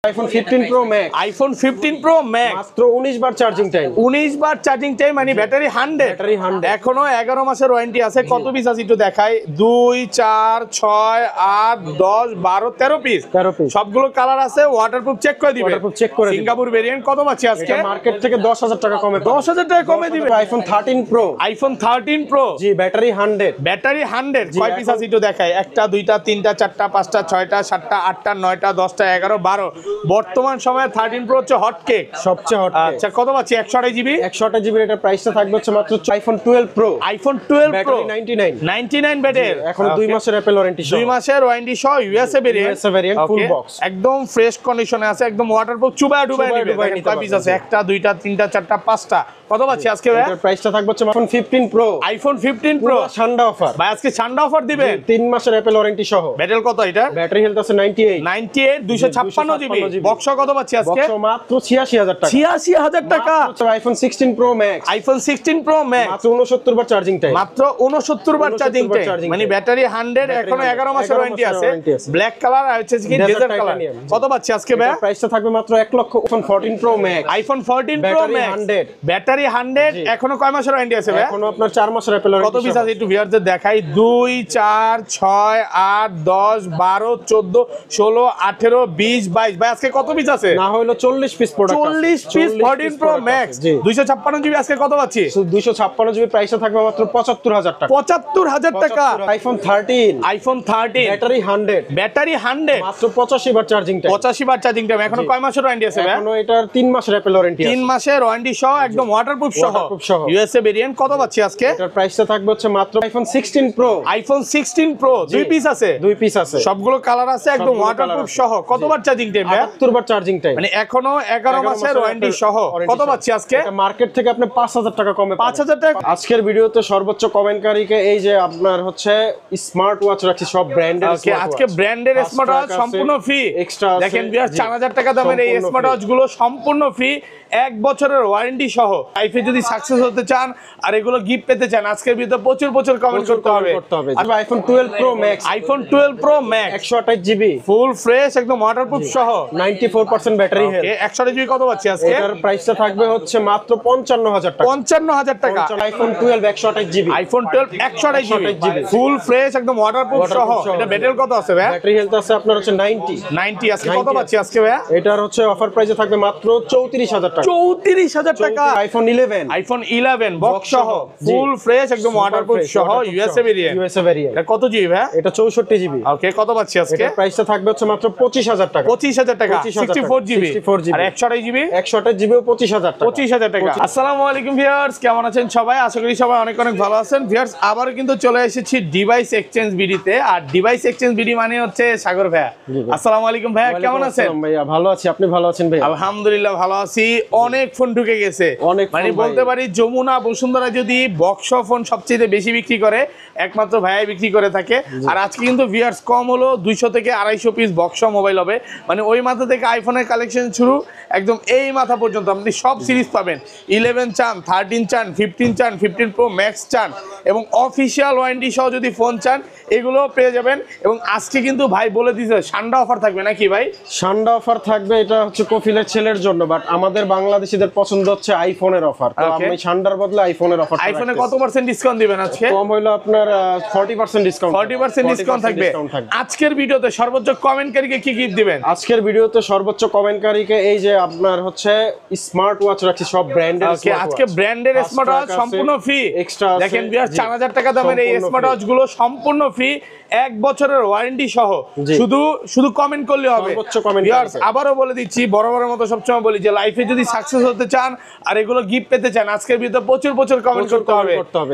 iPhone 15 Pro Max iPhone 15 Pro Max মাত্র 19 বার charging time 19 বার charging time মানে battery 100 এখনো 11 মাসের ওয়ারেন্টি আছে কত পিস আছে একটু দেখাই 2 4 6 8 10 12 13 পিস সবগুলো কালার আছে ওয়াটারপ্রুফ চেক করে দিবে সিঙ্গাপুর ভেরিয়েন্ট কত পাচ্ছি আজকে এটা মার্কেট থেকে 10000 টাকা কমে 10000 টাকা কমে দিবে iPhone 13 Pro জি ব্যাটারি 100 কয় পিস আছে একটু দেখাই একটা দুইটা তিনটা চারটা পাঁচটা ছয়টা সাতটা আটটা নয়টা 10টা 11 12 বর্তমান সময়ে 13 Pro হচ্ছে হট কেক সবচেয়ে হট আচ্ছা কত পাচ্ছি 128 জিবি এটার প্রাইসটা থাকবে হচ্ছে মাত্র iPhone 12 Pro Pro 99 ব্যাটারি এখন 2 মাসের অ্যাপল ওয়ারেন্টি 2 মাসের ওয়ারেন্টি সহ ইউএসএ ভেরিয়েন্ট ফুল বক্স একদম ফ্রেশ কন্ডিশনে আছে একদম ওয়াটারপ্রুফ চুবায় নিবে কয় পিস আছে একটা দুইটা তিনটা চারটা পাঁচটা কত পাচ্ছি আজকে ভাই এটার প্রাইসটা থাকবে হচ্ছে iPhone 15 Pro ঠান্ডা অফার ভাই আজকে ঠান্ডা অফার দিবে 3 মাসের অ্যাপল ওয়ারেন্টি সহ ব্যাটারি কত এটা ব্যাটারি হেলথ আছে 98 256 জিবি বক্স কত পাচ্ছি আজকে বক্স মাত্র 86000 টাকা 86000 টাকা iPhone 16 Pro Max মাত্র 69 বার চার্জিং টাইম মাত্র 69 বার চার্জিং টাইম মানে ব্যাটারি 100 এখনো 11 মাসের ওয়ারেন্টি আছে ব্ল্যাক কালার আর হচ্ছে কি ডেজার্ট কালার কত পাচ্ছি আজকে ভাই প্রাইসটা থাকবে মাত্র 1 লক্ষ iPhone 14 Pro Max Pro Max battery 100 এখনো কয় মাসের ওয়ারেন্টি আছে ভাই এখনো আপনার 4 মাসের অ্যাপল ওয়ারেন্টি কত পিস আছে একটু ভিউয়ারদের দেখাই 2 4 6 8 10 12 14 16 18 20 22 ভাই আজকে কত পিস আছে না হলো 40 piece product 40 piece 14 Pro Max 256 GB আজকে কত পাচ্ছি 256 জিবি প্রাইসটা থাকবে মাত্র 75000 টাকা 75000 টাকা iPhone 13 ব্যাটারি 100 মাত্র 85 বার চার্জিং টাইম 85 বার চার্জিং টাইম এখনো কয় মাসের ওয়ারেন্টি আছে ভাই এখনো এটার 3 মাসের অ্যাপল ওয়ারেন্টি আছে 3 মাসের ওয়ারেন্টি সহ একদম ওয়াটারপ্রুফ সহ ইউএসএ ভেরিয়েন্ট কত পাচ্ছি আজকে এটার প্রাইসটা থাকবে হচ্ছে মাত্র iPhone 16 Pro 2 পিস আছে সবগুলো কালার আছে একদম ওয়াটারপ্রুফ সহ কতবার চার্জিং টাইম 78 বার চার্জিং টাইম মানে এখনো 11 মাসের ওয়ারেন্টি সহ কত পাচ্ছি আজকে এটা মার্কেট থেকে আপনি 5000 টাকা কমে 5000 টাকা আজকের ভিডিওতে সর্বোচ্চ কমেন্টকারীকে এই যে আপনার হচ্ছে স্মার্ট ওয়াচ রাখছি সব ব্র্যান্ডের আজকে ব্র্যান্ডের স্মার্ট ওয়াচ সম্পূর্ণ ফ্রি এক্সট্রা দেখেন 4000 টাকা দামের এই স্মার্ট ওয়াচ গুলো সম্পূর্ণ ফ্রি 1 বছরের ওয়ারেন্টি সহ লাইফে যদি সাকসেস হতে চান আর এগুলো গিফট পেতে চান আজকের ভিডিওতে প্রচুর কমেন্ট করতে হবে আর iPhone 12 Pro Max 128 GB full fresh একদম ওয়াটারপ্রুফ সহ 94% ব্যাটারি হেলথ 128 জিবি কত পাচ্ছি আজকে এটার প্রাইসটা থাকবে হচ্ছে মাত্র 55000 টাকা 55000 টাকা iPhone 12 128 জিবি ফুল ফ্রেশ একদম ওয়াটারপ্রুফ সহ এটা ব্যাটারি কত আছে ভাই ব্যাটারি হেলথ আছে আপনার হচ্ছে 90 আজকে কত পাচ্ছি আজকে ভাই এটার হচ্ছে অফার প্রাইসে থাকবে মাত্র 34000 টাকা 34000 টাকা iPhone 11 বক্স সহ ফুল ফ্রেশ একদম ওয়াটারপ্রুফ সহ ইউএসএ ভেরিয়েন্ট এটা কত জিবি ভাই এটা 64 জিবি ওকে কত পাচ্ছি আজকে এটার প্রাইসটা থাকবে হচ্ছে মাত্র 25000 টাকা 64 জিবি আর 128 জিবি 128 জিবি 25000 টাকা আসসালামু আলাইকুম ভিউয়ার্স কেমন আছেন সবাই আশা করি সবাই অনেক ভালো আছেন ভিউয়ার্স আবারো কিন্তু চলে এসেছি ডিভাইস এক্সচেঞ্জ ভিডিওতে আর ডিভাইস এক্সচেঞ্জ ভিডিও মানে হচ্ছে সাগর ভাইয়া আসসালামু আলাইকুম ভাইয়া কেমন আছেন ভাইয়া ভালো আছি আপনি ভালো আছেন ভাই আলহামদুলিল্লাহ ভালো আছি অনেক ফোন ঢুকে গেছে মানে বলতে পারি যমুনা বসুন্ধরা যদি বক্স ফোন সবচেয়ে বেশি বিক্রি করে একমাত্র ভাইয়াই বিক্রি করে থাকে আর আজকে কিন্তু ভিউয়ার্স কম হলো 200 থেকে 250 পিস বক্স মোবাইল হবে মানে ওই মাথা থেকে আইফোনের কালেকশন শুরু একদম এই মাথা পর্যন্ত আপনি সব সিরিজ পাবেন 11 চান 13 চান 15 চান 15 Pro Max চান এবং অফিশিয়াল ওয়ারেন্টি সহ যদি ফোন চান এগুলো পেয়ে যাবেন এবং আজকে কিন্তু ভাই বলে দিয়েছে ঠান্ডা অফার থাকবে নাকি ভাই ঠান্ডা অফার থাকবে এটা হচ্ছে কফিলের ছেলের জন্য বাট আমাদের বাংলাদেশীদের পছন্দ হচ্ছে আইফোনের অফার তো আমি ঠান্ডার বদলে আইফোনের অফার আইফোনে কত % ডিসকাউন্ট দিবেন আজকে কম হইলো আপনার 40% ডিসকাউন্ট 40% ডিসকাউন্ট থাকবে আজকের ভিডিওতে সর্বোচ্চ কমেন্টকারীকে কি গিফট দিবেন আজকের ভিডিওতে সর্বোচ্চ কমেন্টকারীকে এই যে আপনার হচ্ছে স্মার্ট ওয়াচ রাখছি সব ব্র্যান্ডের আজকে ব্র্যান্ডের স্মার্ট ওয়াচ সম্পূর্ণ ফ্রি এক্সট্রা দেখেন 4000 টাকা দামের এই স্মার্ট ওয়াচ গুলো সম্পূর্ণ ফ্রি 1 বছরের ওয়ারেন্টি সহ শুধু কমেন্ট করলে হবে আবারও বলে দিচ্ছি বরাবরের মতো সবসময় বলি যে লাইফে যদি সাকসেস হতে চান আর এগুলো গিফট পেতে চান আজকের ভিডিওতে প্রচুর কমেন্ট করতে হবে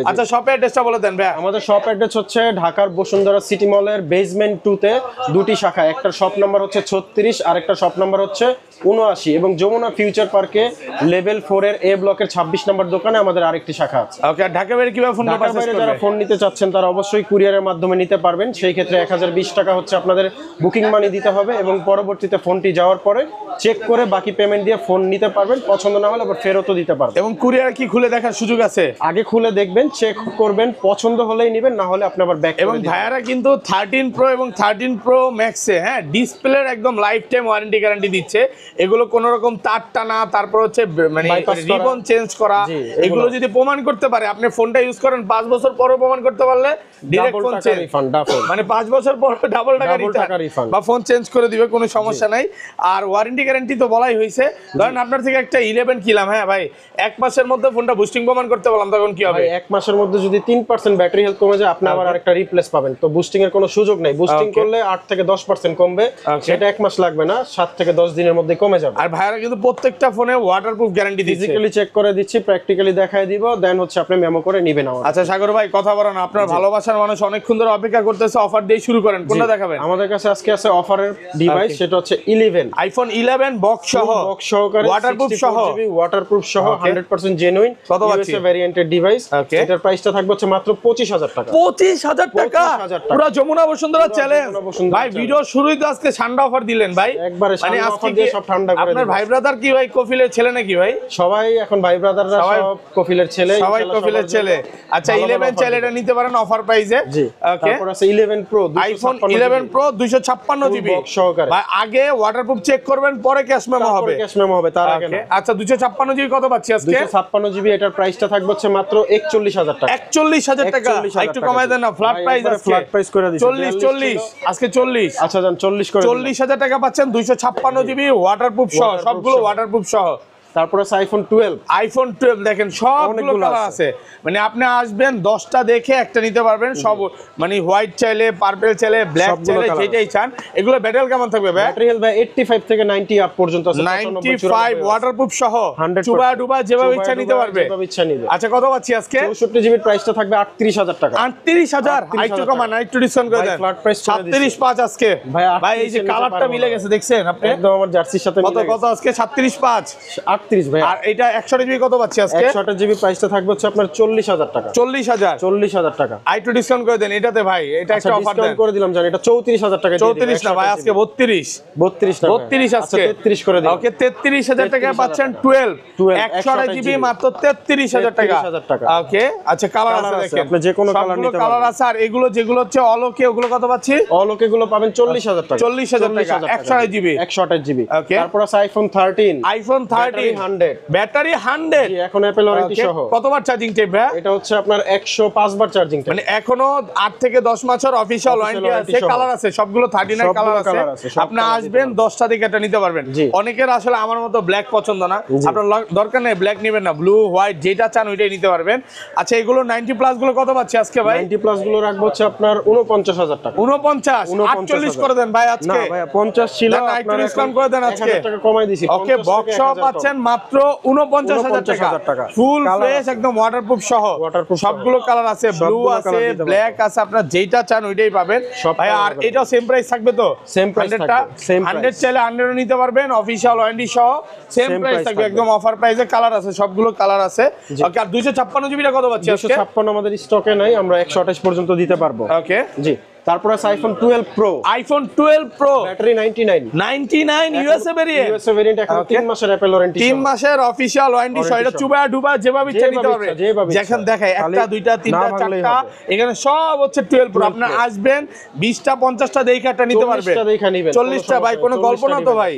আচ্ছা শপের অ্যাড্রেসটা বলে দেন ভাই আমাদের শপ অ্যাড্রেস হচ্ছে ঢাকার বসুন্ধরা সিটি মলের বেসমেন্ট 2 তে দুটি শাখা একটা শপ নাম্বার হচ্ছে 36 আর একটা শপ নাম্বার হচ্ছে 79 এবং যমুনা ফিউচার পার্কে লেভেল 4 এর এ ব্লকের 26 নম্বর দোকানে আমাদের আরেকটি শাখা আছে। ওকে, ঢাকা বাইরে কিভাবে ফোন ঢাকার বাইরে যারা ফোন নিতে চাচ্ছেন তারা অবশ্যই কুরিয়ারের মাধ্যমে নিতে পারবেন। সেই ক্ষেত্রে 1020 টাকা হচ্ছে আপনাদের বুকিং মানি দিতে হবে এবং পরবর্তীতে ফোনটি যাওয়ার পরে চেক করে বাকি পেমেন্ট দিয়ে ফোন নিতে পারবেন। পছন্দ না হলে আবার ফেরতও দিতে পারবেন। এবং কুরিয়ার কি খুলে দেখার সুযোগ আছে? আগে খুলে দেখবেন, চেক করবেন, পছন্দ হলেই নেবেন, না হলে আপনি আবার ব্যাক করে এবং দিবেন। ভাইয়ারা কিন্তু 13 প্রো এবং 13 প্রো ম্যাক্সে হ্যাঁ ডিসপ্লের একদম লাইফ টাইম ওয়ারেন্টি গ্যারান্টি দিচ্ছে। এগুলো কোনো রকম তার টানা, তারপর হচ্ছে মানে রিবন চেঞ্জ করা, এগুলো যদি প্রমাণ করতে পারে, আপনি ফোনটা ইউজ করেন 5 বছর পরেও প্রমাণ করতে পারলে ডাইরেক্ট ফোন চেঞ্জ, মানে 5 বছর পর ডাবল টাকা রিফান্ড বা ফোন চেঞ্জ করে দিবে, কোনো সমস্যা নাই। আর ওয়ারেন্টি গ্যারান্টি তো বলাই হয়েছে। ধরেন আপনার থেকে একটা 11 কিলাম, হ্যাঁ ভাই 1 মাসের মধ্যে ফোনটা বুস্টিং প্রমাণ করতে বললাম, তখন কি হবে? 1 মাসের মধ্যে যদি 3% ব্যাটারি হেলথ কমে যায়, আপনি আবার আরেকটা রিপ্লেস পাবেন। তো বুস্টিং এর কোনো সুযোগ নেই। বুস্টিং করলে 8 থেকে 10% কমবে, সেটা 1 মাস লাগবে না, 7 থেকে 10 দিনের মধ্যে কমে যাবে। আর ভাইরা কিন্তু প্রত্যেকটা ফোনে ওয়াটারপ্রুফ গ্যারান্টি দিচ্ছে। ফিজিক্যালি চেক করে দিচ্ছি, প্র্যাকটিক্যালি দেখায় দিব, দেন হচ্ছে আপনি মেমো করে নেবেন। আচ্ছা সাগর ভাই, কথা বলেন, আপনার ভালোবাসার মানুষ অনেকক্ষণ ধরে অপেক্ষা করতেছে, অফার দিয়ে শুরু করেন, কোনটা দেখাবেন? আমাদের কাছে আজকে আছে অফারের ডিভাইস, সেটা হচ্ছে 11 আইফোন 11 বক্স সহ, বক্স সহকারে, ওয়াটারপ্রুফ সহ, ওয়াটারপ্রুফ সহ 100% জেনুইন কত পাচ্ছি ভেরিয়েন্টের ডিভাইস। এটার প্রাইসটা থাকবে হচ্ছে মাত্র 25000 টাকা। 25000 টাকা পুরো যমুনা বসুন্ধরা চ্যালেঞ্জ। ভাই ভিডিও শুরুই তো আজকে ঠান্ডা অফার দিলেন ভাই, একবারে মানে আজকে দিয়ে সব ঠান্ডা করে আপনার ভাই ব্রাদার কি ভাই কফিলের ছেলে নাকি ভাই? সবাই এখন ভাই ব্রাদাররা সব কফিলের ছেলে, সবাই কফিলের ছেলে। আচ্ছা 11 চাইলে এটা নিতে পারেন অফার প্রাইসে। ওকে, তারপর আছে 11 pro, iPhone 11 pro 256 GB box সহকারে। ভাই আগে ওয়াটারপ্রুফ চেক করবেন, পরে ক্যাশ মেমো হবে, ক্যাশ মেমো হবে তার আগে না। আচ্ছা 256 জিবি কত পাচ্ছি আজকে? 256 জিবি, এটার প্রাইসটা থাকবে হচ্ছে মাত্র 41000 টাকা। 41000 টাকা, একটু কমায় দেন না, ফ্ল্যাট প্রাইস আছে, ফ্ল্যাট প্রাইস করে দিছি 40 আজকে 40। আচ্ছা জান 40 করে 40000 টাকা পাচ্ছেন 256 জিবি ওয়াটারপ্রুফ সহ, সবগুলো ওয়াটারপ্রুফ সহ। তারপরে আছে আইফোন 12 দেখেন সবগুলো কালার আছে, মানে আপনি আসবেন 10টা দেখে একটা নিতে পারবেন। সব মানে হোয়াইট চাইলে, পার্পল চাইলে, ব্ল্যাক চাইলে, যেটাই চান। এগুলো ব্যাটারি কেমন থাকবে ভাই? ব্যাটারি হেলথ ভাই 85 থেকে 90 আপ পর্যন্ত আছে, 95 ওয়াটারপ্রুফ সহ, চুবা ডুবা যেভাবে ইচ্ছা নিতে পারবে। আচ্ছা কত পাচ্ছি আজকে? 64 জিবি, প্রাইসটা থাকবে 38000 টাকা। 38000, একটু কমান, একটু ডিসকাউন্ট করে দেন। ফ্ল্যাট প্রাইস 37.5 আজকে ভাই, এই যে কালারটা মিলে গেছে দেখছেন আপনি, একদম আমার জার্সির সাথে মিলে গেছে। কত আজকে? 37.5 38 ভাই। আর এটা 128 জিবি কত পাচ্ছি আজকে? 128 জিবি, প্রাইসটা থাকবে হচ্ছে আপনার 40000 টাকা। 40000 টাকা। একটু ডিসকাউন্ট করে দেন এটাতে ভাই, এটা একটা অফার দেন। করে দিলাম জান, এটা 34000 টাকা। 34 না ভাই, আজকে 32 না 32 আজকে 33 করে দিন। ওকে 33000 টাকা পাচ্ছেন 12 128 জিবি মাত্র 33000 টাকা। ওকে আচ্ছা কালার আছে দেখেন, আপনি যে কোনো কালার নিতে পারেন। কালার আছে। আর এগুলো যেগুলো হচ্ছে অলোকে, ওগুলো কত পাচ্ছি? অলোকে গুলো পাবেন 40000 টাকা। 40000 টাকা 128 জিবি। ওকে, তারপর আছে আইফোন 13 100 ব্যাটারি 100 এখন অ্যাপল ওয়ারেন্টি সহ। কতবার চার্জিং টাইম ভাই? এটা হচ্ছে আপনার 105 বার চার্জিং টাইম, মানে এখনো 8 থেকে 10 মাসের অফিশিয়াল ওয়ারেন্টি আছে। কালার আছে সবগুলো 39 কালার আছে। আপনি আসবেন 10টা দিকে এটা নিতে পারবেন। অনেকের আসলে আমার মতো ব্ল্যাক পছন্দ না, আপনার দরকার নেই ব্ল্যাক নেবেন না, ব্লু হোয়াইট যেটা চান ওইটাই নিতে পারবেন। আচ্ছা এগুলো 90 প্লাস গুলো কত পাচ্ছি আজকে ভাই? 90 প্লাস গুলো রাখবো হচ্ছে আপনার 49000 টাকা। 49 48 করে দেন ভাই আজকে। না ভাই 50 ছিল, আপনার ডিসকাউন্ট করে দেন আজকে, 1000 টাকা কমাই দিছি। ওকে বক্স সহ পাচ্ছেন মাত্র 49000 টাকা, ফুল ফ্রেশ একদম ওয়াটারপ্রুফ সহ। সবগুলো কালার আছে, ব্লু আছে, ব্ল্যাক আছে, আপনার যেটা চান ওইটাই পাবেন ভাই। আর এটাও সেম প্রাইস থাকবে তো? সেম প্রাইস থাকবে, 100 চাইলে 100 নিতে পারবেন, অফিশিয়াল ওয়ারেন্টি সহ সেম প্রাইস থাকবে, একদম অফার প্রাইসে। কালার আছে, সবগুলো কালার আছে। ওকে, আর 256 জিবিটা কত পাচ্ছি আজকে? 256 আমাদের স্টকে নাই, আমরা 128 পর্যন্ত দিতে পারবো। ওকে জি, তারপর আছে iPhone 12 pro. IPhone 12 pro battery 99 USA variant এখন 3 মাসের অ্যাপল ওয়ারেন্টি, 3 মাসের অফিশিয়াল ওয়ারেন্টি সহ। এটা চুবা ডুবা যেভাবে ইচ্ছা নিতে পারবে, যেখানে দেখায় একটা দুইটা তিনটা চারটা, এখানে সব হচ্ছে 12 প্রো। আপনি আসবেন 20টা 50টা দেখে একটা নিতে পারবে, 40টা ভাই, কোনো গল্প না তো ভাই।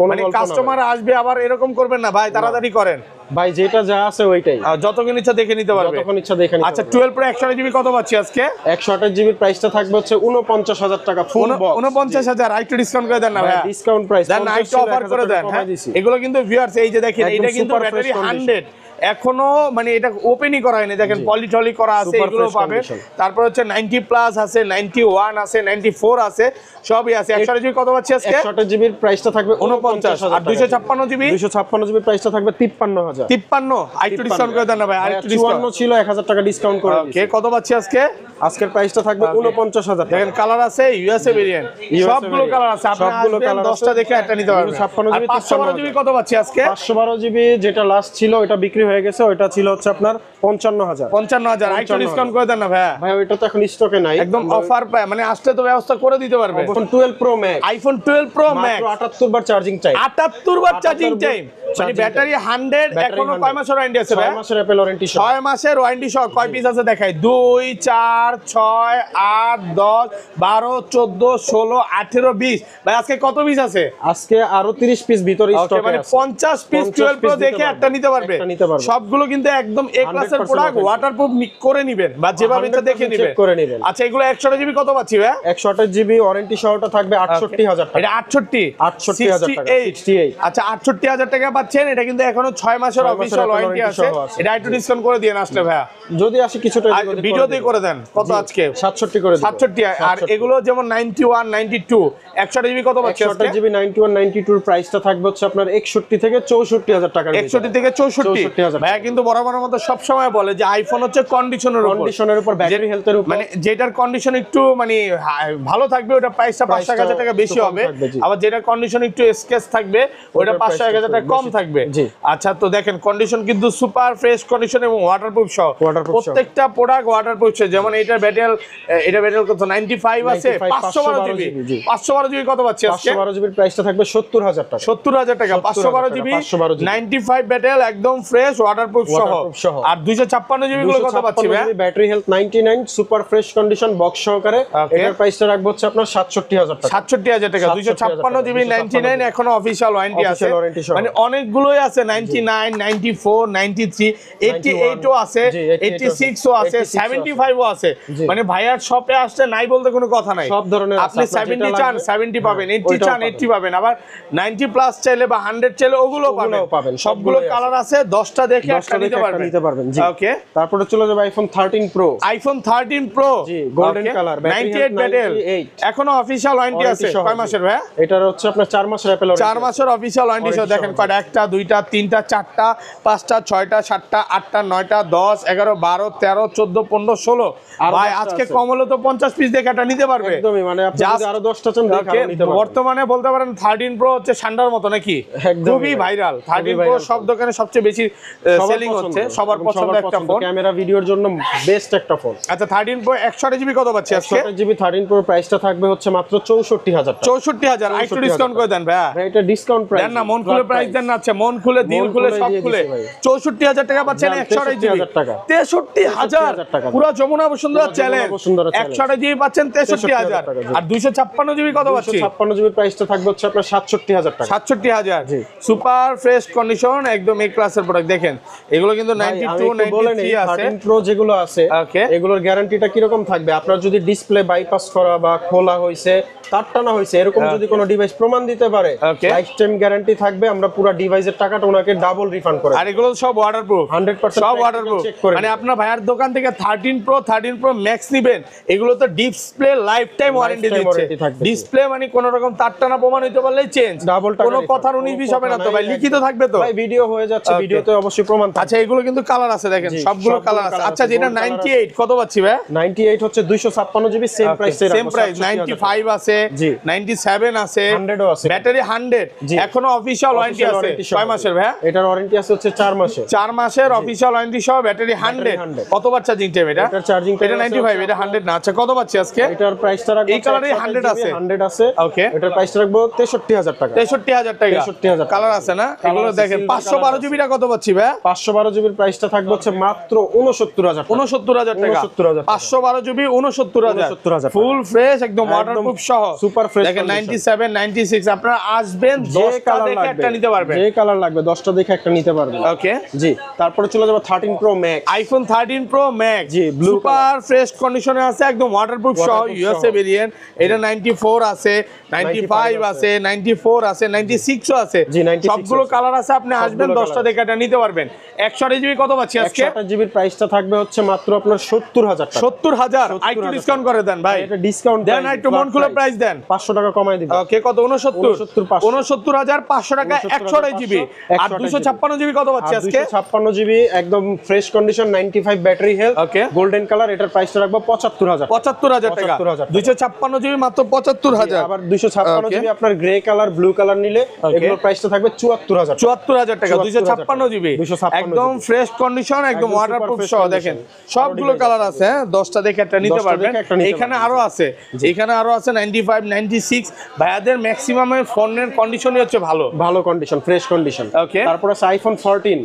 মানে কাস্টমার আসবে আবার এরকম করবেন না ভাই, তাড়াতাড়ি করেন ভাই, যেটা যা আছে ওইটাই, যতক্ষণ ইচ্ছা দেখে নিতে পারবে, যতক্ষণ ইচ্ছা দেখে নিতে। আচ্ছা 12 প্রো 128 জিবি কত পাচ্ছি আজকে? 128 জিবি প্রাইসটা থাকবে হচ্ছে 49000 টাকা ফুল বক্স। 49000, আরেকটু ডিসকাউন্ট করে দেন না ভাই, ডিসকাউন্ট প্রাইস দেন আরেকটু অফার করে দেন। এগুলো কিন্তু ভিউয়ার্স এই যে দেখেন, এটা কিন্তু ব্যাটারি 100 এখনো, মানে এটা ওপেনই করা হয়নি, দেখেন পলিটলি করা আছে, এগুলো পাবেন। তারপর হচ্ছে 90 প্লাস আছে, 91 আছে, 94 আছে, সবই আছে। 128 জিবি কত পাচ্ছি আজকে? 128 জিবির প্রাইসটা থাকবে 49000। আর 256 জিবি 256 জিবির প্রাইসটা থাকবে 53000। 53000 53 আরেকটু ডিসকাউন্ট করে দেন না ভাই, আরেকটু ডিসকাউন্ট 54 ছিল 1000 টাকা ডিসকাউন্ট করে ওকে কত পাচ্ছি আজকে? আজকের প্রাইসটা থাকবে 49000 টাকা। দেখেন কালার আছে ইউএসএ ভেরিয়েন্ট, সবগুলো কালার আছে, আপনি সবগুলো আসবেন কালার 10টা দেখে একটা নিতে পারবেন। 56 জিবি 512 জিবি কত পাচ্ছি আজকে? 512 জিবি যেটা লাস্ট ছিল ওটা বিক্রি হয়ে গেছে, ওটা ছিল হচ্ছে আপনার 55000। 55000 আরেকটু ডিসকাউন্ট করে দেন না ভাই। ভাই ওইটা তো এখন স্টকে নাই, একদম অফার পায়, মানে আসলে তো ব্যবস্থা করে দিতে পারবে। IPhone 12 pro Max, iPhone 12 pro max মাত্র 78 বার চার্জিং টাইম, 78 বার চার্জিং টাইম, মানে ব্যাটারি 100, এখনো কয় মাসের ওয়ারেন্টি আছে ভাই? 6 মাসের অ্যাপল ওয়ারেন্টি সহ। 6 মাসের ওয়ারেন্টি সহ। কয় পিস আছে দেখাই? 2 4 6 8 10 12 14 16 18 20। ভাই আজকে কত পিস আছে? আজকে আরো 30 পিস ভিতরে ওকে, স্টকে মানে আছে। 50 পিস 12 প্রো দেখে একটা নিতে পারবে। সবগুলো কিন্তু একদম এ ক্লাসের 100% প্রোডাক্ট, ওয়াটারপ্রুফ করে নেবেন বা যেভাবে এটা দেখে 100% নেবেন চেক করে নেবেন। আচ্ছা এগুলো 100 জিবি কত পাচ্ছি ভাই? 128 জিবি ওয়ারেন্টি সহটা থাকবে 68000 টাকা। এটা 68 68000 টাকা, 68 আচ্ছা 68000 টাকা পাচ্ছেন। এটা কিন্তু এখনো 6 মাসের অফিশিয়াল ওয়ারেন্টি আছে। এটা একটু ডিসকাউন্ট করে দিয়ে আসলে ভাইয়া, যদি আসে কিছুটা ভিডিওতেই করে দেন। কত আজকে? 67 করে দিন। 67। আর এগুলো যেমন 91 92 100 জিবি কত পাচ্ছি আজকে? 128 জিবি 91 92 এর প্রাইসটা থাকবে হচ্ছে আপনার 61 থেকে 64000 টাকার ভিতরে। 61 থেকে 64। ভাইয়া কিন্তু বরাবরের মতো সব সময় বলে যে আইফোন হচ্ছে কন্ডিশনের উপর ব্যাটারি হেলথের উপর, মানে যেটার কন্ডিশন একটু মানে ভালো থাকবে ওটা প্রাইসটা 5-1000 টাকা বেশি হবে, আবার যেটার কন্ডিশন একটু স্কেচ থাকবে ওটা 5-1000 টাকা কম থাকবে। আচ্ছা তো দেখেন কন্ডিশন কিন্তু সুপার ফ্রেশ কন্ডিশন এবং ওয়াটারপ্রুফ সহ, প্রত্যেকটা প্রোডাক্ট ওয়াটারপ্রুফ। যেমন এটার ব্যাটারি কত? 95 আছে। 512 জিবি 512 জিবি কত পাচ্ছি আজকে? 512 জিবির প্রাইসটা থাকবে 70000 টাকা। 70000 টাকা 512 জিবি 95 ব্যাটারি একদম ফ্রেশ ওয়াটারপ্রুফ সহ। আর 256 জিবি গুলো কত পাচ্ছি ভাই? Battery health 99 super fresh condition box সহকারে। এটার প্রাইসটা রাখবো হচ্ছে আপনার 67000 টাকা। 67000 টাকা 256 জিবি 99 এখনো অফিশিয়াল ওয়ারেন্টি আছে, মানে অনেকগুলোই আছে। 99 94 93 88 ও আছে, 86 ও আছে, 75 ও আছে। মানে ভাইয়ার শপে আসলে নাই বলতে কোনো কথা নাই, সব ধরনের আপনি 70 চান 70 পাবেন, 80 চান 80 পাবেন, আবার 90 প্লাস চাইলে বা 100 চাইলে ওগুলো পাবেন। সবগুলো কালার আছে, 10টা দেখে একটা নিতে পারবেন। ওকে, তারপরে চলে যাবে আইফোন 13 প্রো। আইফোন 13 প্রো জি গোল্ডেন কালার, 98 ব্যাটারি এখনো অফিশিয়াল ওয়ারেন্টি আছে। কয় মাসের ভাই? এটার হচ্ছে আপনার 4 মাসের অ্যাপল ওয়ারেন্টি। 4 মাসের অফিশিয়াল ওয়ারেন্টি সহ। দেখেন কয়টা? 1টা 2টা 3টা 4টা 5টা 6টা 7টা 8টা 9টা 10 11 12 13 14 15 16। ভাই আজকে কম হলো তো 50 পিস দেখে এটা নিতে পারবে। একদমই, মানে আপনি যদি আরো 10টা চান দেখে আরো নিতে পারবেন। বর্তমানে বলতে পারেন 13 প্রো হচ্ছে সান্ডার মতো নাকি, খুবই ভাইরাল। 13 প্রো সব দোকানে সবচেয়ে বেশি সেলিং হচ্ছে, সবার পছন্দের একটা ফোন, ক্যামেরা ভিডিওর জন্য বেস্ট একটা ফোন। আচ্ছা 13 প্রো 128 জিবি কত পাচ্ছি আজকে? 128 জিবি 13 প্রো প্রাইসটা থাকবে হচ্ছে মাত্র 64000 টাকা। 64000 আরেকটু ডিসকাউন্ট করে দেন ভাই। এটা ডিসকাউন্ট প্রাইস দেন না, মন খুলে প্রাইস দেন না। আচ্ছা মন খুলে দিল খুলে সব খুলে 64000 টাকা পাচ্ছেন 128 জিবি। 63000 টাকা পুরো যমুনা বসুন্ধরা চ্যালেঞ্জ। 128 জিবি পাচ্ছেন 63000। আর 256 জিবি কত পাচ্ছি? 256 জিবি প্রাইসটা থাকবে হচ্ছে আপনার 67000 টাকা। 67000 সুপার ফ্রেশ কন্ডিশন একদম এ ক্লাসের প্রোডাক্ট। দেখেন এগুলো কিন্তু 92 93 আছে। 13 প্রো যেগুলো আছে এগুলোর গ্যারান্টিটা কি রকম থাকবে? আপনার যদি ডিসপ্লে বাইপাস করা বা খোলা হইছে, তার টানা হইছে, এরকম যদি কোনো ডিভাইস প্রমাণ দিতে পারে, লাইফ টাইম গ্যারান্টি থাকবে। আমরা পুরো ডিভাইসের টাকাটা ওনাকে ডাবল রিফান্ড করে। আর এগুলো সব ওয়াটারপ্রুফ 100% সব ওয়াটারপ্রুফ। মানে আপনার ভাইয়ার দোকান থেকে 13 প্রো ম্যাক্স নেবেন, এগুলো তো ডিসপ্লে লাইফ টাইম ওয়ারেন্টি দিচ্ছে। ডিসপ্লে মানে কোন রকম তার টানা প্রমাণ হইতে পারলেই চেঞ্জ, ডাবল টাকা, কোনো কথার 19-20 হবে না তো ভাই, লিখিত থাকবে তো ভাই। ভিডিও হয়ে যাচ্ছে, ভিডিওতে অবশ্যই প্রমাণ থাকবে। আচ্ছা এগুলো কিন্তু কালার আছে, দেখেন সবগুলো কালার আছে। আচ্ছা যেটা 98 কত পাচ্ছি ভাই? 98 হচ্ছে 256 জিবি, সেম প্রাইস। 95 আছে, 97 আছে, 100 ও আছে। ব্যাটারি 100 এখনো অফিশিয়াল ওয়ারেন্টি আছে। কয় মাসের ভাই? এটার ওয়ারেন্টি আছে হচ্ছে 4 মাসের। 4 মাসের অফিশিয়াল ওয়ারেন্টি সহ, ব্যাটারি 100। কতবার চার্জিং টাইম এটা? এটার চার্জিং এটা 95, এটা 100 না। আচ্ছা কত পাচ্ছি আজকে? এটার প্রাইসটা রাখবো, এই কালারে 100 আছে, 100 আছে। ওকে, এটার প্রাইসটা রাখবো 63000 টাকা। 63000 টাকা 63000 কালার আছে না? এগুলো দেখেন 512 জিবিটা কত পাচ্ছি ভাই? 512 জিবির প্রাইসটা থাকবে হচ্ছে মাত্র 69000 টাকা। 69000 টাকা 512 জিবি 69000 ফুল ফ্রেশ একদম ওয়াটারপ্রুফ সহ সুপার ফ্রেশ। দেখেন 97 96 আপনারা আসবেন 10টা দেখে একটা নিতে পারবেন। যে কালার লাগবে 10টা দেখে একটা নিতে পারবেন। ওকে জি, তারপরে চলে যাব 13 Pro Max. IPhone 13 Pro Max জি, ব্লু সুপার ফ্রেশ কন্ডিশনে আছে, একদম ওয়াটারপ্রুফ সহ, ইউএসএ ভেরিয়েন্ট। এটা 94 আছে, 95 আছে, 94 আছে, 96 ও আছে, সবগুলো কালার আছে। আপনি আসবেন 10টা দেখে এটা নিতে পারবেন। 128 জিবি কত পাচ্ছি আজকে? 128 জিবির প্রাইসটা থাকবে হচ্ছে মাত্র আপনার 70000 টাকা। 70000 একটু ডিসকাউন্ট করে দেন ভাই, এটা ডিসকাউন্ট দেন একটু মন খুলে প্রাইস দেন। 500 টাকা কমায় দিবেন। ওকে, কত? 69500 টাকা 128 জিবি। আর 256 জিবি কত পাচ্ছি আজকে? 256 জিবি একদম ফ্রেশ কন্ডিশন, 95 ব্যাটারি হেলথ, ওকে, গোল্ডেন কালার। এটার প্রাইসটা রাখবো 75000 টাকা। 256 জিবি মাত্র 75000। আবার 256 জিবি আপনার গ্রে কালার, ব্লু কালার নিলে এগুলোর প্রাইসটা থাকবে 74000 টাকা। 256 জিবি একদম ফ্রেশ কন্ডিশন, একদম ওয়াটারপ্রুফ সহ। দেখেন সবগুলো কালার আছে, হ্যাঁ 10টা দেখে একটা নিতে পারবেন। এখানে আরো আছে, এখানে আরো আছে 95, 96। ভাইয়াদের ম্যাক্সিমামের ফোনের কন্ডিশনই হচ্ছে ভালো কন্ডিশন, ফ্রেশ কন্ডিশন। ওকে, তারপর আছে iPhone 14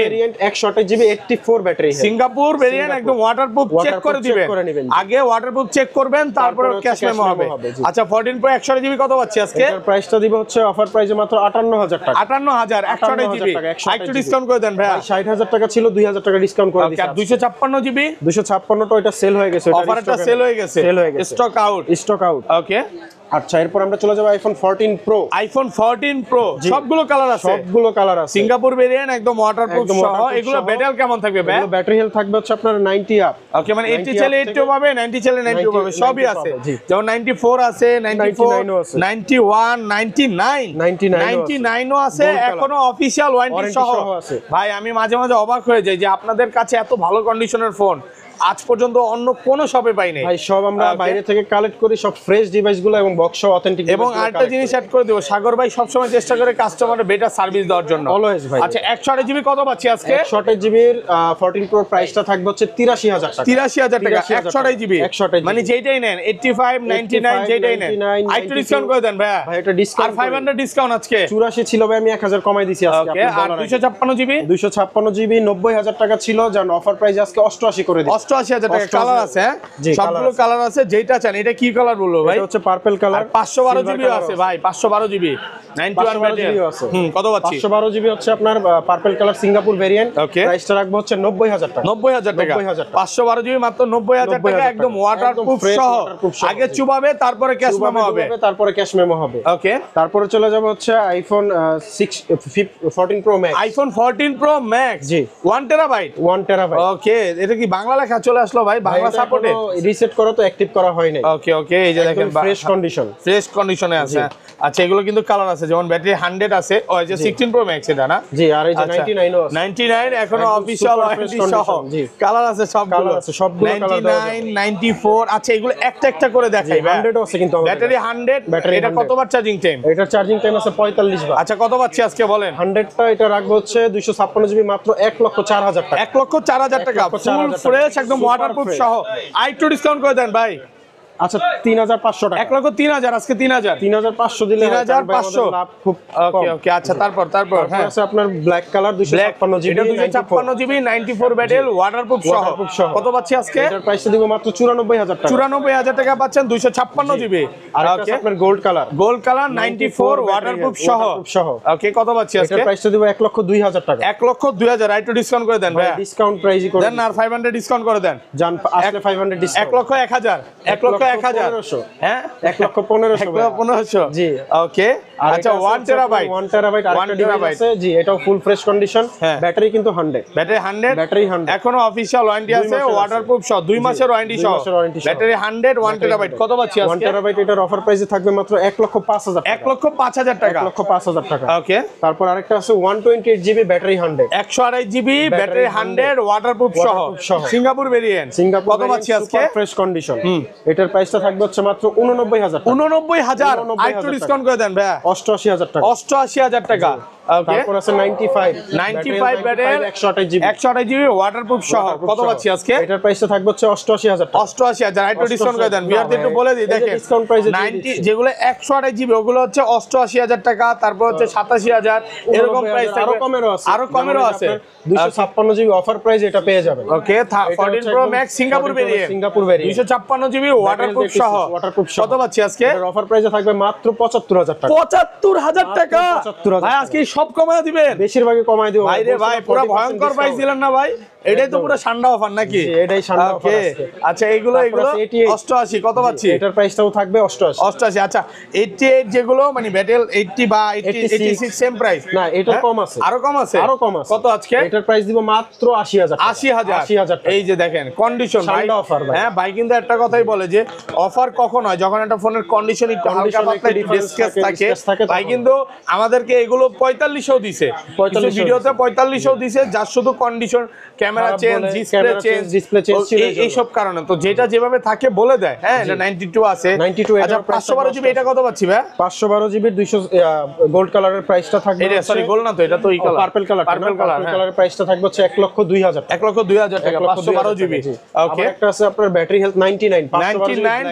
variant 128 GB 84 battery, Singapore variant, একদম ওয়াটারপ্রুফ চেক করে দিবেন। আগে ওয়াটারপ্রুফ চেক করবেন, তারপরে ক্যাশ মেমো হবে। আচ্ছা 14 প্রো 128 জিবি কত পাচ্ছি আজকে? এর প্রাইসটা দিব হচ্ছে অফার প্রাইসে মাত্র 58000 টাকা। 58000 128 জিবি। একটু ডিসকাউন্ট করে দেন ভাই। 60000 টাকা ছিল, 2000 টাকা ডিসকাউন্ট করে দিচ্ছি। আর 256 জিবি 256 টা এটা সেল হয়ে গেছে, অফারটা সেল হয়ে গেছে, স্টক আউট। ওকে, আচ্ছা এরপর আমরা চলে যাব আইফোন 14 প্রো। আইফোন 14 প্রো সবগুলো কালার আছে, সবগুলো কালার আছে। সিঙ্গাপুর ভেরিয়েন্ট, একদম ওয়াটারপ্রুফ সহ। এগুলো ব্যাটারি কেমন থাকবে ভাই? ব্যাটারি হেলথ থাকবে হচ্ছে আপনার 90 আপ। ওকে, মানে 80 চলে 80 পাবে, 90 চলে 90 পাবে, সবই আছে। যেমন 94 আছে, 94, 91, 99 ও আছে। এখনো অফিশিয়াল ওয়ারেন্টি সহ আছে ভাই। আমি মাঝে মাঝে অবাক হয়ে যাই যে আপনাদের কাছে এত ভালো কন্ডিশনের ফোন আজ পর্যন্ত অন্য কোন শপে পাই নাই ভাই। সব আমরা বাইরে থেকে কালেক্ট করি, সব ফ্রেশ ডিভাইসগুলো এবং বক্স অথেন্টিক। এবং আরেকটা জিনিস অ্যাড করে দেব, সাগর ভাই সবসময় চেষ্টা করে কাস্টমারের বেটার সার্ভিস দেওয়ার জন্য। অলওয়েজ ভাই। আচ্ছা 128 জিবি কত পাচ্ছি আজকে? 128 জিবির 14 প্রো প্রাইসটা থাকবে হচ্ছে 83000 টাকা। 83000 টাকা 128 জিবি, মানে যেটাই নেন 85, 99 যেটাই নেন। আরেকটু ডিসকাউন্ট করে দেন ভাই। ভাই এটা ডিসকাউন্ট, আর 500 ডিসকাউন্ট আজকে। 84 ছিল ভাই, আমি 1000 কমাই দিছি আজকে। ওকে, আর 256 জিবি 256 জিবি 90000 টাকা ছিল, জান অফার প্রাইস আজকে 88 করে দিই। 88000 টাকা। কালার আছে, সবগুলো কালার আছে, যেটা চান। এটা কি কালার বলবো ভাই? এটা হচ্ছে পার্পল কালার। 512 জিবি আছে ভাই, 512 জিবি 91 ব্যাটারি আছে। কত পাচ্ছি? 512 জিবি হচ্ছে আপনার পার্পল কালার সিঙ্গাপুর ভেরিয়েন্ট। প্রাইসটা রাখবো হচ্ছে 90000 টাকা। 90000 টাকা। 512 জিবি মাত্র 90000 টাকা, একদম ওয়াটারপ্রুফ সহ। আগে চুবাবে, তারপরে ক্যাশ মেমো হবে, তারপরে ক্যাশ মেমো হবে। ওকে, তারপরে চলে যাব হচ্ছে iPhone 14 Pro Max. IPhone 14 Pro Max, জি 1 টেরাবাইট। 1 টেরাবাইট। ওকে, এটা কি বাংলা লেখা চলে আসলো ভাই? বাংলা সাপোর্টেড? রিসেট করা তো অ্যাক্টিভ করা হয় নাই। ওকে ওকে, এই যে দেখেন ফ্রেশ কন্ডিশন, ফ্রেশ কন্ডিশনে আছে। আচ্ছা এগুলো কিন্তু কালার আছে, যেমন ব্যাটারি 100 আছে, ও এই যে 16 প্রো ম্যাক্স এটা না? জি, আর এই যে 99 ও আছে। 99 এখনো অফিশিয়াল ওয়ারেন্টি সহ। কালার আছে সবগুলো, সবগুলো কালার দেওয়া যাবে। 99, 94। আচ্ছা এগুলো একটা একটা করে দেখাই ভাই। 100 ও আছে কিন্তু ব্যাটারি 100। এটা কতবার চার্জিং টাইম? এটা চার্জিং টাইম আছে 45 বার। আচ্ছা কত পাচ্ছি আজকে বলেন? 100টা এটা রাখবো হচ্ছে 256 জিবি মাত্র 1,04,000 টাকা। 1,04,000 টাকা, ফুল ফ্রেশ, একদম ওয়াটারপ্রুফ সহ। আইটু ডিসকাউন্ট করে দেন ভাই। আচ্ছা 3500 টাকা। 1,03,000 আজকে 3000। 3500 দিলে 3500 লাভ খুব ওকে ওকে। আচ্ছা তারপর হ্যাঁ আছে আপনার ব্ল্যাক কালার 256 জিবি। এটা 256 জিবি 94 ব্যাটারি ওয়াটারপ্রুফ সহ। কত পাচ্ছি আজকে? এটার প্রাইসটা দিব মাত্র 94000 টাকা। 94000 টাকা পাচ্ছেন 256 জিবি। আর এটা আপনার গোল্ড কালার, 94 ওয়াটারপ্রুফ সহ। ওকে, কত পাচ্ছি আজকে? এটার প্রাইসটা দিব 1,02,000 টাকা। 1,02,000। আইটু ডিসকাউন্ট করে দেন ভাই। ডিসকাউন্ট প্রাইসই করে দেন, আর 500 ডিসকাউন্ট করে দেন। জান আসলে 500 ডিসকাউন্ট। 1,01,000। 1,01,000। হ্যাঁ 1,15,000 জি। ওকে, আচ্ছা 1 টেরাবাইট। 1 টেরাবাইট আরেকটা ডিভাইস আছে। জি, এটাও ফুল ফ্রেশ কন্ডিশন। ব্যাটারি কিন্তু 100। ব্যাটারি 100। ব্যাটারি 100 এখনো অফিশিয়াল ওয়ারেন্টি আছে, ওয়াটারপ্রুফ সহ 2 মাসের ওয়ারেন্টি সহ। Battery 100, 1 terabyte. কত পাচ্ছি আজকে? 1 টেরাবাইট এটার অফার প্রাইসে থাকবে মাত্র 1,05,000 টাকা। 1,05,000 টাকা। 1,05,000 টাকা। ওকে, তারপর আরেকটা আছে 128 GB battery 100। 128 GB battery 100 waterproof সহ, সিঙ্গাপুর ভেরিয়েন্ট। কত পাচ্ছি আজকে? Fresh condition. এটার প্রাইসটা থাকবে হচ্ছে মাত্র 89,000 টাকা। 89,000। আইটু ডিসকাউন্ট করে দেন ভাই। 88,000 টাকা। 88,000 টাকা। ওকে, তারপর আছে 95 ব্যাটারি 128 জিবি। 128 জিবি ওয়াটারপ্রুফ সহ। কত পাচ্ছি আজকে? এটার প্রাইসটা থাকবে হচ্ছে 88,000 টাকা। 88,000। আইটু ডিসকাউন্ট করে দেন। ভিউয়ারদের একটু বলে দিই, দেখেন ডিসকাউন্ট প্রাইসে 90 যেগুলো 128 জিবি ওগুলো হচ্ছে 88,000 টাকা, তারপর হচ্ছে 87,000, এরকম প্রাইস থাকবে। আরো কমেরও আছে, আরো কমেরও আছে। 256 জিবি অফার প্রাইস এটা পেয়ে যাবেন। ওকে, 14 Pro max Singapore variant. 256 GB waterproof সহ। কত পাচ্ছি আজকে? এর অফার প্রাইসে থাকবে মাত্র 75,000 টাকা। 75,000 টাকা। 75,000 ভাই আজকে সব কমায় দিবেন? বেশিরভাগই কমায় দিব ভাই রে ভাই, পুরো ভয়ঙ্কর প্রাইস দিলেন না ভাই। এটাই তো পুরো ঠান্ডা অফার নাকি? জি, এটাই ঠান্ডা অফার আজকে। আচ্ছা এগুলো তারপর আছে 88 88 কত পাচ্ছি? এটার প্রাইসটাও থাকবে 88। 88। আচ্ছা 88 যেগুলো মানে ব্যাটেল 80 বা 86 সেম প্রাইস না, এটার কম আছে, আরো কম আছে, আরো কম আছে। কত আজকে? এটার প্রাইস দিব মাত্র 80000 টাকা। 80000। এই যে দেখেন কন্ডিশন ভাই, ঠান্ডা offer ভাই। হ্যাঁ ভাই কিন্তু একটা কথাই বলে যে অফার কখন হয় যখন একটা ফোনের কন্ডিশন একটু হালকা Condition পাতলা একটু ডিসকাস discuss থাকে। ভাই কিন্তু আমাদেরকে এগুলো 4500 দিছে, 4500 ভিডিওতে 4500 দিছে, যার শুধু কন্ডিশন, ক্যামেরা খারাপ চেঞ্জ, বলে, display camera change, change, display change ছিল এই জন্য। এই সব কারণে তো যেটা যেভাবে থাকে বলে দেয়। হ্যাঁ এটা 92 আছে। 92 আচ্ছা এটার price 512 জিবি এটা কত পাচ্ছি ভাই? 512 জিবি 200 গোল্ড কালারের প্রাইসটা থাকবে, এটা সরি গোল না তো, এটা তো এই colour purple colour, purple colour. কালারের প্রাইসটা থাকবে হচ্ছে 1,02,000 টাকা। 1,02,000 টাকা 512 জিবি। ওকে, একটা আছে আপনার battery health 99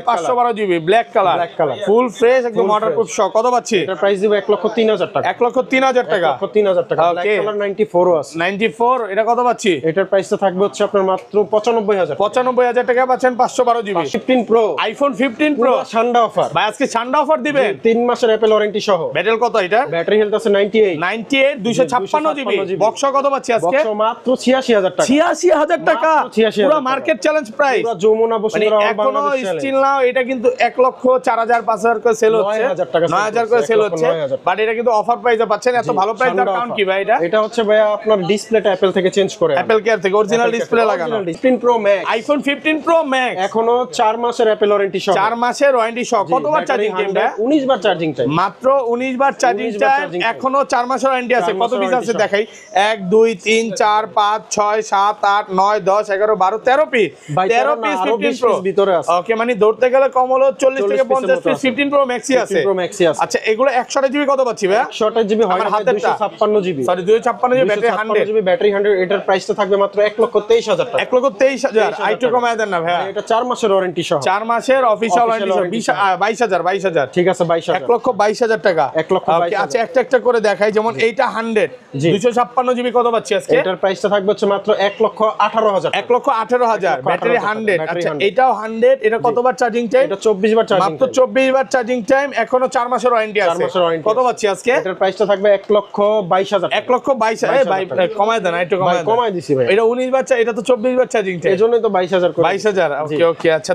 512 GB black colour, Black color। Full fresh একদম Full ওয়াটারপ্রুফ সহ কত পাচ্ছি? এটার প্রাইস দিব 1,03,000 টাকা। 1,03,000 টাকা। 1,03,000 টাকা। Black Okay। কালার 94 ও আছে। 94 এটা কত পাচ্ছি? এটার প্রাইসটা থাকবে হচ্ছে আপনার মাত্র 95,000 টাকা। 95,000 টাকা পাচ্ছেন 512 জিবি 15 প্রো আইফোন 15 প্রো। ঠান্ডা অফার ভাই আজকে ঠান্ডা অফার দিবেন? 3 মাসের অ্যাপল ওয়ারেন্টি সহ। ব্যাটেল কত এটা? ব্যাটারি হেলথ আছে 98 98 256 জিবি। 256 GB বক্স কত পাচ্ছি আজকে? বক্স মাত্র 86,000 টাকা। 86,000 টাকা, মাত্র 86,000 পুরো টাকা। Market challenge price. পুরো যমুনা মানে বসুন্ধরা অল এখনো বাংলাদেশ চ্যালেঞ্জ। স্টিল নাও এটা কিন্তু 1,04,000 5,000 করে সেল হচ্ছে, 9,000 টাকা sell 9,000 করে সেল হচ্ছে, 1,09,000 বাট এটা কিন্তু অফার প্রাইসে পাচ্ছেন। এত ভালো প্রাইস দেওয়ার কারণ কি ভাই? এটা হচ্ছে ভাইয়া আপনার ডিসপ্লেটা অ্যাপল থেকে চেঞ্জ করে অ্যাপল কেয়ার থেকে অরিজিনাল ডিসপ্লে লাগানো 15 pro Max iPhone 15 pro max, এখনো 4 মাসের অ্যাপল ওয়ারেন্টি সহ। 4 মাসের ওয়ারেন্টি সহ। কতবার চার্জিং টাইম? 19 বার চার্জিং টাইম, মাত্র 19 বার চার্জিং 19 বার টাইম, charging time। এখনো 4 মাসের ওয়ারেন্টি আছে। 4 কত মাসের পিস আছে warranty দেখাই? 1 2 3 4 5 6 7 8 9 10 11 12 13 পিস, ভাই 13 না, পিস আরো 15 20 প্রো piece ভিতরে আছে। ওকে, মানে ধরতে গেলে কম হলো 40 থেকে 40 50 piece পিস মতো আছে। 15 প্রো ম্যাক্সই আছে। 15 Pro Maxi আছে। আচ্ছা এগুলো 128 জিবি কত পাচ্ছি ভাই? 128 জিবি হয় আমার না, হাতেরটা। 256 GB, sorry 256 GB battery 100, GB battery 100। এটার প্রাইসটা থাকবে মাত্র 1,23,000 টাকা। 1,23,000। আইটু কমায় দেন না ভাই। এটা 4 মাসের ওয়ারেন্টি সহ। 4 মাসের অফিশিয়াল Official ওয়ারেন্টি warranty 22,000 ঠিক আছে 22,000 1,22,000 টাকা। 1,22,000 আচ্ছা একটা একটা করে দেখাই, যেমন এইটা 100 জি। 256 জিবি কত পাচ্ছি আজকে? এটার প্রাইসটা থাকবে হচ্ছে মাত্র 1,18,000 টাকা। 1,18,000 ব্যাটারি 100। আচ্ছা এটাও 100, এটা কতবার চার্জিং টাইম? এটা 24 বার চার্জিং মাত্র 24 বার চার্জিং টাইম, এখনো 4 মাসের ওয়ারেন্টি 4 আছে। মাসের warranty কত আছে। পাচ্ছি আজকে? এটার প্রাইসটা থাকবে 1,22,000 টাকা। 1,22,000। এই ভাই কমায় দেন, একটু ভাই কমায় দেন। কমায় দিছি ভাই, এটা 19 বার, এটা তো 24 বার চার্জিং টাইম, এজন্যই তো 22,000 করে। 22,000। ওকে ওকে। আচ্ছা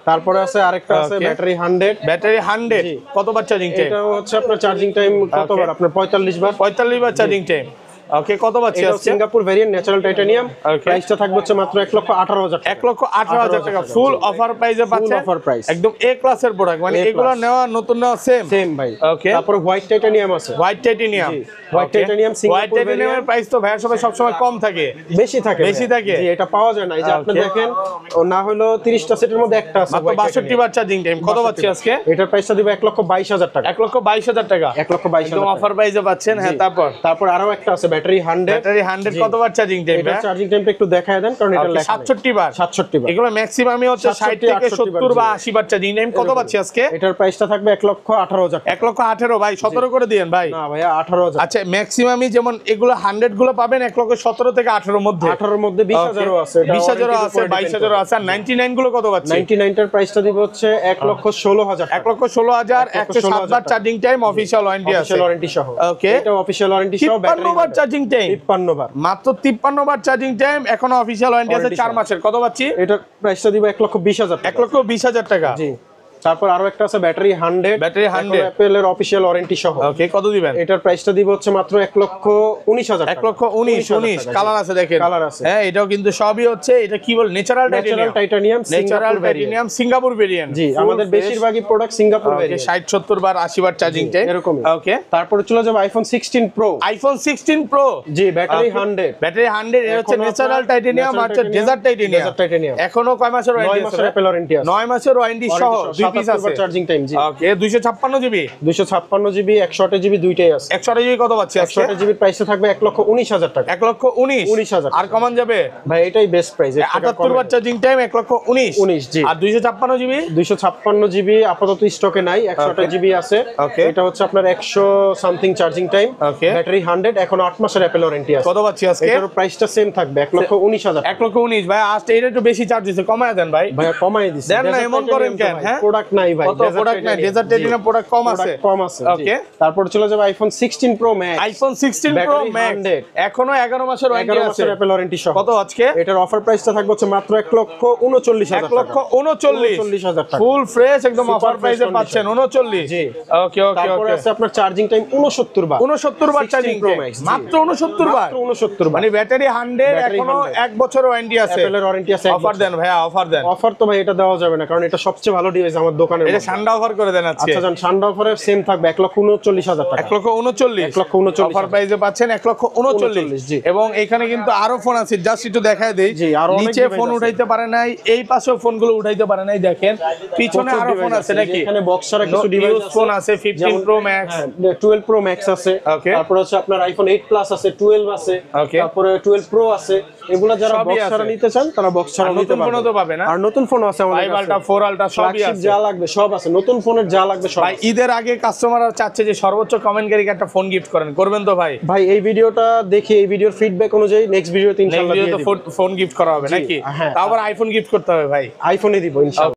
তারপরে আছে আরেকটা আছে Okay। ব্যাটারি 100। ব্যাটারি 100 জি। কতবার চার্জিং টাইম? এটা হচ্ছে আপনার চার্জিং টাইম কতবার? আপনার 45 বার। 45 বার চার্জিং টাইম। ওকে কত পাচ্ছি এটা আজকে? Singapore variant natural titanium. Okay। প্রাইসটা থাকবে হচ্ছে মাত্র 1,18,000 টাকা। 1,18,000 টাকা ফুল অফার প্রাইসে পাচ্ছেন। offer price। একদম এ ক্লাসের প্রোডাক্ট, মানে A এগুলো class। নেওয়া নতুন নেওয়া সেম সেম ভাই। ওকে। তারপরে হোয়াইট টাইটানিয়াম আছে। White titanium. জি, white titanium হোয়াইট Singapore টাইটেনিয়ামের variant। প্রাইস তো ভাইয়া সব সময় কম থাকে। বেশি থাকে বেশি ভাইয়া। থাকে? জি, এটা পাওয়া যায় না। এই যে আপনি Okay। দেখেন, ও না হলো 30টা সেটের মধ্যে একটা আছে মাত্র white 62 titanium। বার চার্জিং টাইম। কত পাচ্ছি আজকে? এটার প্রাইসটা দিবে 1,22,000 টাকা। 1,22,000 টাকা। 1,22,000 একদম টাকা। অফার প্রাইসে পাচ্ছেন। হ্যাঁ তারপর আরো একটা আছে ব্যাটারি 100। ব্যাটারি 100 জি। কতবার চার্জিং টাইম? এটা চার্জিং টাইমটা একটু দেখায় দেন, কারণ এটা লেখা 67 বার। 67 বার। এগুলো ম্যাক্সিমামই হচ্ছে 60 থেকে 68 70 বা জি। 80 বার চার্জিং টাইম। কত পাচ্ছি আজকে? এটার প্রাইসটা থাকবে 1,18,000 টাকা। 1,18,000 ভাই 17 করে দিয়েন ভাই। না ভাইয়া 18,000। আচ্ছা ম্যাক্সিমামই যেমন এগুলো 100 গুলো পাবেন 1,17,000 থেকে 18 মধ্যে। 18 এর মধ্যে 20,000 আছে, 20,000 আছে, 22,000 আছে, আর 99 গুলো কত পাচ্ছি? 99 টার প্রাইসটা দিবে হচ্ছে 1,16,000 টাকা। 1,16,000 107 বার চার্জিং টাইম, অফিশিয়াল ওয়ারেন্টি আছে। অফিশিয়াল ওয়ারেন্টি সহ। ওকে। এটা অফিশিয়াল ওয়ারেন্টি সহ 53 বার চার্জিং টাইম। 53 বার। মাত্র 53 বার চার্জিং টাইম, এখনো অফিশিয়াল ওয়ারেন্টি আছে Warranty 4 সহ। মাসের। কত পাচ্ছি? এটার প্রাইসটা দিবে 1,20,000 টাকা। 1,20,000 টাকা। জি। তারপর আরো একটা আছে ব্যাটারি 100। ব্যাটারি 100 অ্যাপল এর অফিশিয়াল ওয়ারেন্টি সহ। ওকে কত দিবেন? এটার প্রাইসটা দিব হচ্ছে মাত্র 1,19,000 টাকা। 1,19,000 কালার আছে দেখেন। কালার আছে। হ্যাঁ এটাও কিন্তু সবই হচ্ছে, এটা কি বল natural natural titanium natural titanium Singapore variant. জি, আমাদের বেশিরভাগই প্রোডাক্ট সিঙ্গাপুর ভেরিয়েন্ট। 60-70 বার 80 বার চার্জিং টাইম এরকমই। ওকে। তারপরে চলে যাবে আইফোন 16 প্রো। IPhone 16 pro. জি, ব্যাটারি 100। ব্যাটারি 100 এর হচ্ছে এখনো ন্যাচারাল আপনার টাইটেনিয়াম আর natural desert titanium. desert titanium। এখনো কয় মাসের 9 ওয়ারেন্টি মাসের আছে? অ্যাপল ওয়ারেন্টি আছে। 9 মাসের ওয়ারেন্টি সহ 2 পিস 77 আছে। বার চার্জিং টাইম। জি। ওকে 256 জিবি। 256 জিবি 128 জিবি দুইটাই আছে। 128 জিবি কত পাচ্ছি আজকে? 128 জিবির প্রাইসে থাকবে 1,19,000 টাকা। 1,19,000 আর কমান যাবে ভাই এটাই বেস্ট প্রাইস। 78 বার চার্জিং টাইম 1,19,000 জি। আর 256 জিবি 256 জিবি আপাতত স্টকে নাই, 128 জিবি আছে। Okay. এটা হচ্ছে আপনার 100 something charging time. Okay. Battery 100, এখন 8 মাসের অ্যাপল ওয়ারেন্টি আছে। কত পাচ্ছি আজকে? এটার প্রাইসটা সেম থাকবে 1,19,000 টাকা। 1,19,000 ভাই আজকে এটা একটু বেশি চার্জ দিছে, কমায় দেন ভাই। ভাইয়া কমাই দিছি। দেন না, এমন করেন কেন? হ্যাঁ? প্রোডাক্ট প্রোডাক্ট নাই ভাই, কত প্রোডাক্ট নাই, ডেজার্ট রেটিনা প্রোডাক্ট কম আছে, কম আছে। ওকে, তারপর চলে যাবে iPhone 16 pro Max, iPhone 16 pro max, এখনো 11 মাসের ওয়ারেন্টি আছে, অ্যাপল ওয়ারেন্টি সহ। কত আজকে এটার অফার প্রাইসটা থাকবে হচ্ছে মাত্র 1,39,000 টাকা, 1,39,000 টাকা, ফুল ফ্রেশ একদম Super অফার fresh প্রাইসে condition। পাচ্ছেন 39। জি। ওকে ওকে তারপরে ওকে, আছে আপনার চার্জিং টাইম 69 বার, 69 বার 16 চার্জিং Pro Max, জি। মাত্র 69 বার, মাত্র 69 বার। মানে ব্যাটারি 100, ব্যাটারি এখনো 100 1 বছর ওয়ারেন্টি আছে, অ্যাপলের ওয়ারেন্টি আছে। অফার দেন ভাইয়া, অফার দেন। অফার তো ভাই এটা দেওয়া যাবে না, কারণ এটা সবচেয়ে ভালো ডিভাইস আমার দোকানের এটা মধ্যে। ঠান্ডা অফার করে দেন আজকে। আচ্ছা জান, ঠান্ডা অফারে সেম থাকবে 1,39,000 টাকা, 1,39,000, 1,39,000 অফার প্রাইসে পাচ্ছেন 1,39,000। জি। এবং এখানে কিন্তু আরো ফোন আছে, জাস্ট একটু দেখায় দেই। জি, আরো অনেক নিচে device ফোন আছে। উঠাইতে পারে নাই, এই পাশেও ফোনগুলো উঠাইতে পারে নাই, দেখেন পিছনে প্রচুর আরো ফোন device আছে নাকি, এখানে বক্স ছাড়া কিছু ডিভাইস ফোন আছে 15 প্রো ম্যাক্স, 12 প্রো ম্যাক্স আছে, Okay. তারপর হচ্ছে আপনার আইফোন 8 প্লাস আছে, 12 আছে, Okay. তারপরে 12 প্রো আছে। এগুলা যারা সবই বক্স ছাড়া আছে। নিতে চান তারা বক্স ছাড়া আর নিতে নতুন ফোনও তো পাবে না? আর নতুন ফোন আছে আমাদের 5 আলট্রা, কাছে, 4 আলট্রা সবই ফ্ল্যাগশিপ আছে যা লাগবে সব আছে, নতুন ফোনের যা লাগবে সব ভাই। আছে। ঈদের আগে কাস্টমাররা চাচ্ছে যে সর্বোচ্চ কমেন্টকারীকে একটা ফোন গিফট করেন, করবেন তো ভাই? ভাই এই ভিডিওটা দেখে এই ভিডিওর ফিডব্যাক অনুযায়ী নেক্সট ভিডিওতে নেক্সট ইনশাআল্লাহ দিয়ে ভিডিওতে দিব। ফোন গিফট করা হবে নাকি? হ্যাঁ। তারপর আইফোন গিফট করতে হবে ভাই। আইফোনই দিব ইনশাআল্লাহ।